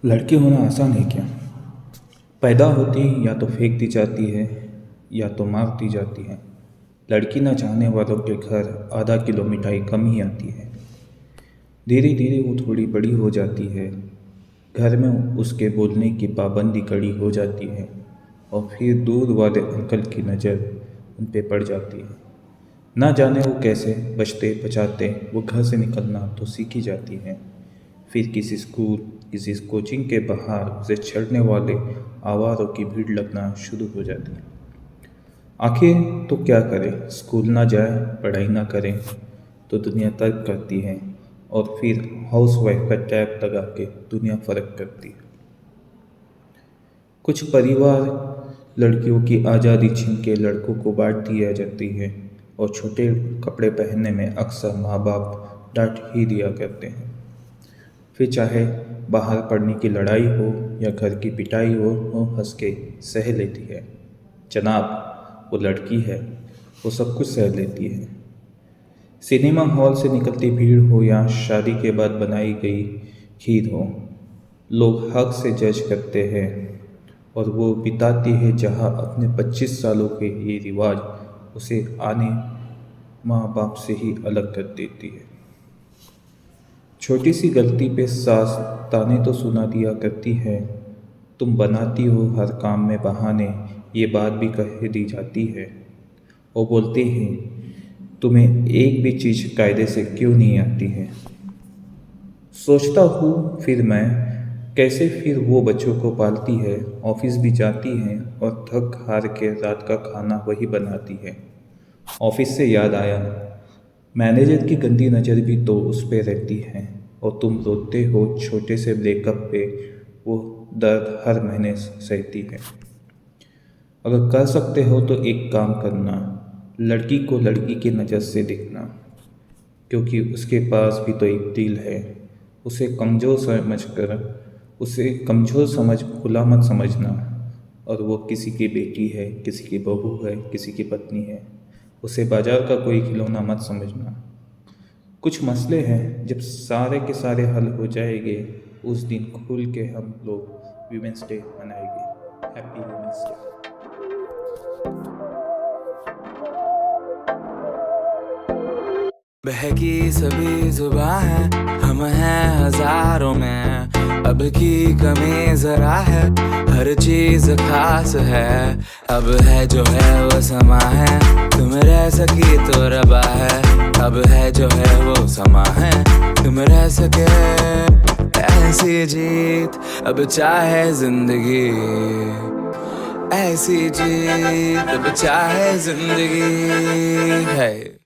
लड़की होना आसान है क्या? पैदा होती ही या तो फेंक दी जाती है या तो मार दी जाती है। लड़की न चाहने वालों के घर आधा किलो मिठाई कम ही आती है। धीरे धीरे वो थोड़ी बड़ी हो जाती है। घर में उसके बोलने की पाबंदी कड़ी हो जाती है और फिर दूर वाले अंकल की नज़र उन पे पड़ जाती है। ना जाने वो कैसे बचते बचाते वो घर से निकलना तो सीख ही जाती है। फिर किसी स्कूल किसी कोचिंग के बाहर उसे छेड़ने वाले आवारों की भीड़ लगना शुरू हो जाती है। आखिर तो क्या करे, स्कूल ना जाए, पढ़ाई ना करें तो दुनिया तर्क करती है और फिर हाउस वाइफ का टैब लगा के दुनिया फर्क करती है। कुछ परिवार लड़कियों की आज़ादी छीन के लड़कों को बांट दिया जाती है और छोटे कपड़े पहनने में अक्सर माँ बाप डांट ही दिया करते हैं। फिर चाहे बाहर पढ़ने की लड़ाई हो या घर की पिटाई हो, वो हंस के सह लेती है। जनाब, वो लड़की है, वो सब कुछ सह लेती है। सिनेमा हॉल से निकलती भीड़ हो या शादी के बाद बनाई गई खीर हो, लोग हक से जज करते हैं और वो बिताती है जहाँ अपने 25 सालों के ये रिवाज उसे आने माँ बाप से ही अलग कर देती है। छोटी सी गलती पे सास ताने तो सुना दिया करती है, तुम बनाती हो हर काम में बहाने, ये बात भी कह दी जाती है। वो बोलते हैं, तुम्हें एक भी चीज़ कायदे से क्यों नहीं आती है। सोचता हूँ फिर मैं, कैसे फिर वो बच्चों को पालती है, ऑफिस भी जाती है और थक हार के रात का खाना वही बनाती है। ऑफिस से याद आया, मैनेजर की गंदी नज़र भी तो उस पे रहती है और तुम रोते हो छोटे से ब्रेकअप पे, वो दर्द हर महीने सहती है। अगर कर सकते हो तो एक काम करना, लड़की को लड़की की नज़र से देखना, क्योंकि उसके पास भी तो एक दिल है। उसे कमज़ोर समझ खुला मत समझना। और वो किसी की बेटी है, किसी की बहू है, किसी की पत्नी है, उसे बाजार का कोई खिलौना मत समझना। कुछ मसले हैं, जब सारे के सारे हल हो जाएंगे उस दिन खुल के हम लोग वीमेंस डे मनाएंगे। Happy women's day. बहकी सभी जुबां है, हम हैं हजारों में, अब की कमी जरा है, हर चीज खास है। अब है जो है वो समा है, तुम रह सकी तो रबा है। अब है जो है वो समा है, तुम रह सके ऐसी जीत, अब चाहे जिंदगी ऐसी जीत, अब चाहे जिंदगी है।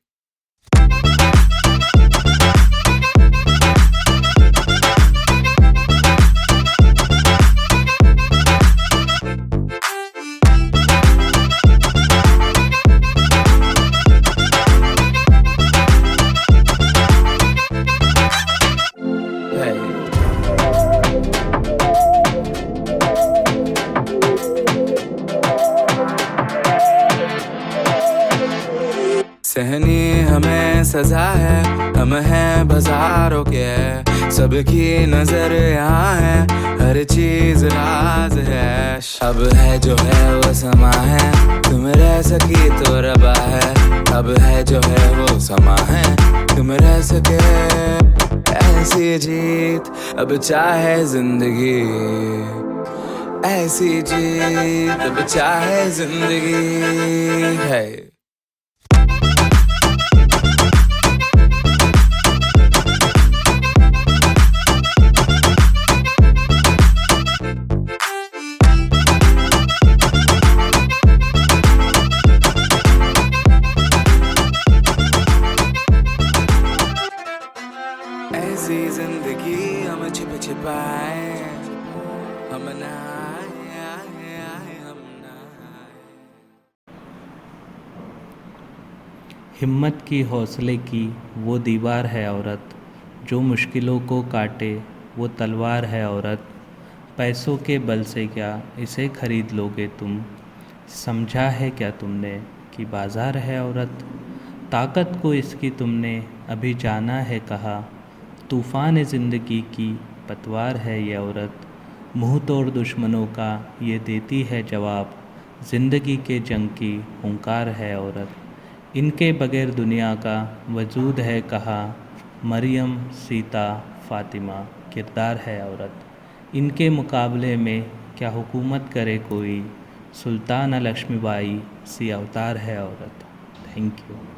सहनी हमें सजा है, हम हैं बाजारों के, सबकी नजर यहाँ है, हर चीज राज है। अब है जो है वो समा है, तुम रह सकी तो रबा है। अब है जो है वो समा है, तुम रह सके ऐसी जीत, अब चाहे जिंदगी ऐसी जीत, अब चाहे जिंदगी है। ऐसी जिंदगी हम छिप छिपाए, हम ना आए, हम ना आए। हिम्मत की हौसले की वो दीवार है औरत, जो मुश्किलों को काटे वो तलवार है औरत। पैसों के बल से क्या इसे खरीद लोगे तुम, समझा है क्या तुमने कि बाज़ार है औरत। ताकत को इसकी तुमने अभी जाना है कहा, तूफ़ान ज़िंदगी की पतवार है ये औरत। मुंह तोड़ दुश्मनों का ये देती है जवाब, ज़िंदगी के जंग की हुंकार है औरत। इनके बगैर दुनिया का वजूद है कहाँ, मरियम, सीता, फ़ातिमा किरदार है औरत। इनके मुकाबले में क्या हुकूमत करे कोई, सुल्ताना लक्ष्मीबाई सी अवतार है औरत। Thank you.